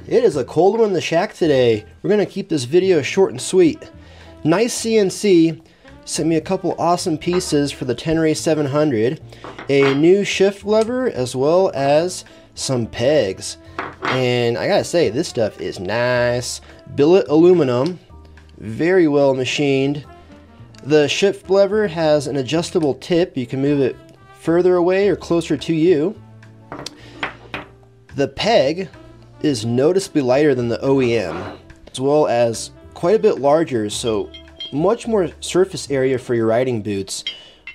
It is a cold one in the shack today. We're gonna keep this video short and sweet. NICECNC sent me a couple awesome pieces for the Tenere 700, a new shift lever as well as some pegs. And I gotta say, this stuff is nice. Billet aluminum, very well machined. The shift lever has an adjustable tip. You can move it further away or closer to you. The peg is noticeably lighter than the OEM, as well as quite a bit larger, so much more surface area for your riding boots,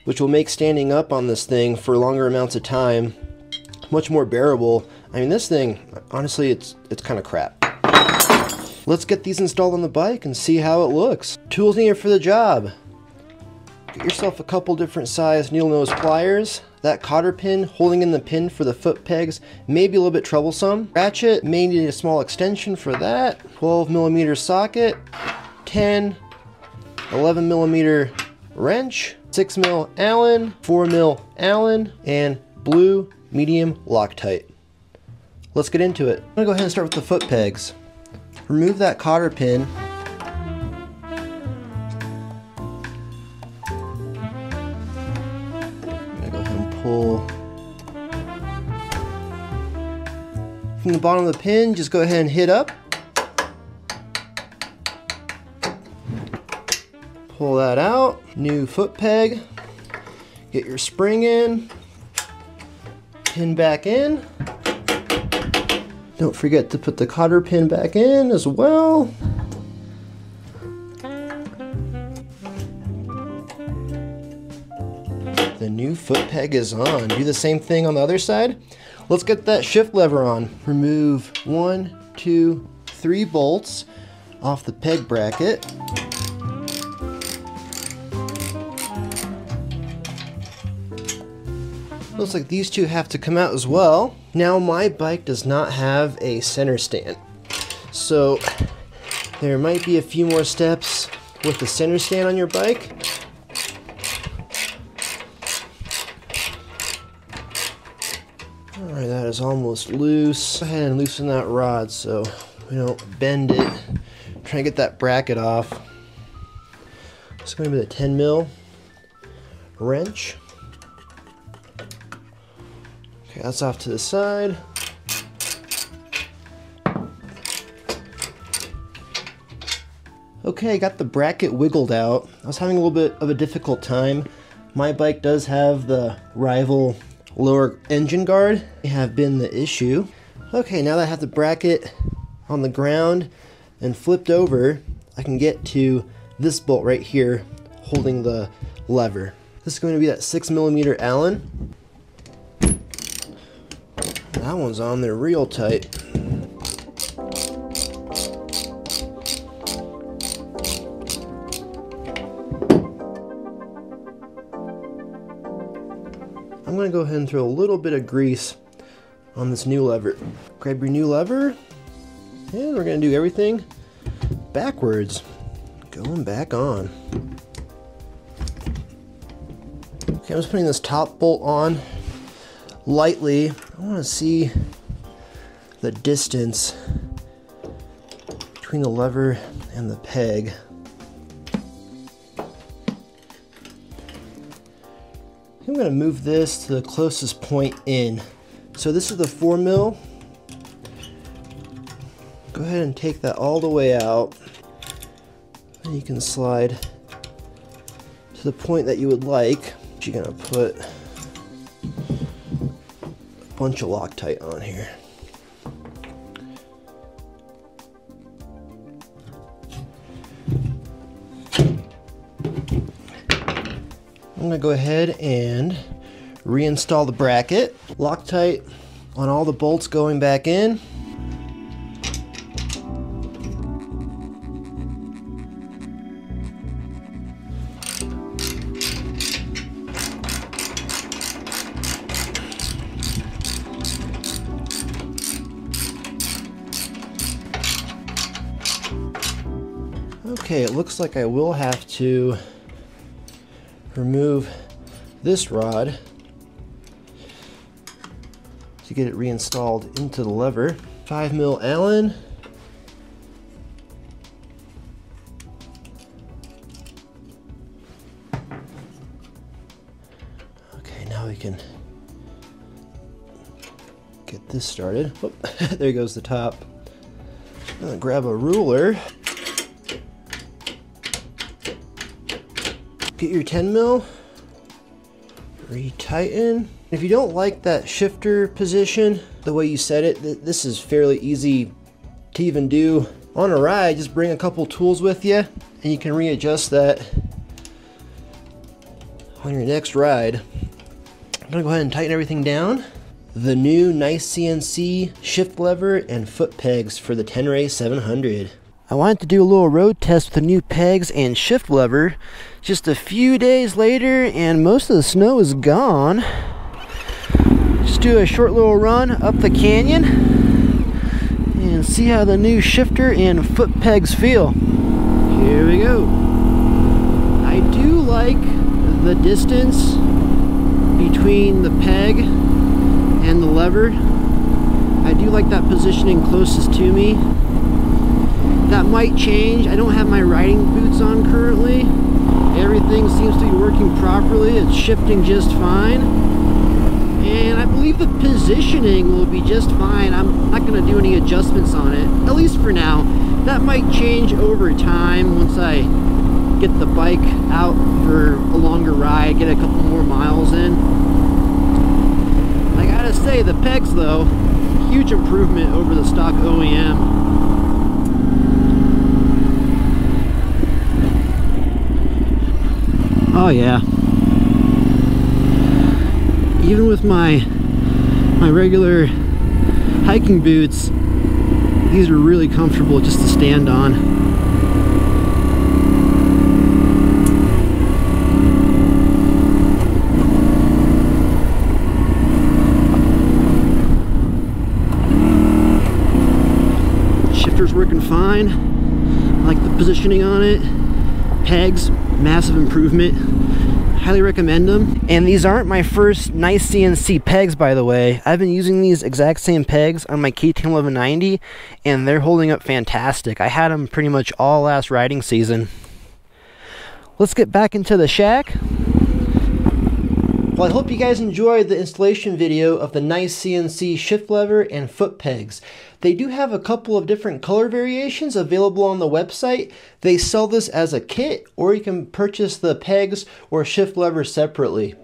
which will make standing up on this thing for longer amounts of time much more bearable. I mean, this thing, honestly, it's kind of crap. Let's get these installed on the bike and see how it looks. Tools needed for the job. Get yourself a couple different size needle nose pliers. That cotter pin holding in the pin for the foot pegs may be a little bit troublesome. Ratchet may need a small extension for that. 12mm socket, 10, 11mm wrench, 6mm Allen, 4mm Allen, and blue medium Loctite. Let's get into it. I'm gonna go ahead and start with the foot pegs. Remove that cotter pin. Pull from the bottom of the pin, just go ahead and hit up. Pull that out. New foot peg. Get your spring in. Pin back in. Don't forget to put the cotter pin back in as well. The new foot peg is on. Do the same thing on the other side. Let's get that shift lever on. Remove 1, 2, 3 bolts off the peg bracket. Looks like these two have to come out as well. Now my bike does not have a center stand, so there might be a few more steps with the center stand on your bike. Alright, that is almost loose. Go ahead and loosen that rod so we don't bend it. Try and get that bracket off. It's going to be the 10mm wrench. Okay, that's off to the side. Okay, got the bracket wiggled out. I was having a little bit of a difficult time. My bike does have the rival lower engine guard, have been the issue. Okay, now that I have the bracket on the ground and flipped over, I can get to this bolt right here holding the lever. This is going to be that 6mm Allen. That one's on there real tight. I'm going to go ahead and throw a little bit of grease on this new lever. Grab your new lever, and we're going to do everything backwards. Going back on. Okay, I'm just putting this top bolt on lightly. I want to see the distance between the lever and the peg. I'm going to move this to the closest point in. So this is the 4mm. Go ahead and take that all the way out. And you can slide to the point that you would like. You're going to put a bunch of Loctite on here. I'm going to go ahead and reinstall the bracket. Loctite on all the bolts going back in. Okay, it looks like I will have to remove this rod to get it reinstalled into the lever. 5mm Allen. Okay, now we can get this started. Oh, there goes the top. I'm gonna grab a ruler. Get your 10mm. Retighten. If you don't like that shifter position, the way you set it, this is fairly easy to even do. On a ride, just bring a couple tools with you and you can readjust that on your next ride. I'm gonna go ahead and tighten everything down. The new NICECNC shift lever and foot pegs for the Tenere 700. I wanted to do a little road test with the new pegs and shift lever just a few days later, and most of the snow is gone. Just do a short little run up the canyon and see how the new shifter and foot pegs feel. Here we go. I do like the distance between the peg and the lever. I do like that positioning closest to me. That might change. I don't have my riding boots on currently. Everything seems to be working properly. It's shifting just fine. And I believe the positioning will be just fine. I'm not going to do any adjustments on it, at least for now. That might change over time once I get the bike out for a longer ride, get a couple more miles in. I gotta say, the pegs though, huge improvement over the stock OEM. Oh yeah. Even with my regular hiking boots, these are really comfortable just to stand on. Shifter's working fine. I like the positioning on it. Pegs, massive improvement. Highly recommend them. And these aren't my first NICECNC pegs, by the way. I've been using these exact same pegs on my KTM 1190, and they're holding up fantastic. I had them pretty much all last riding season. Let's get back into the shack. Well, I hope you guys enjoyed the installation video of the NICECNC shift lever and foot pegs. They do have a couple of different color variations available on the website. They sell this as a kit, or you can purchase the pegs or shift lever separately.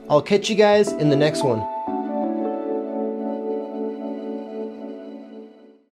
I'll catch you guys in the next one.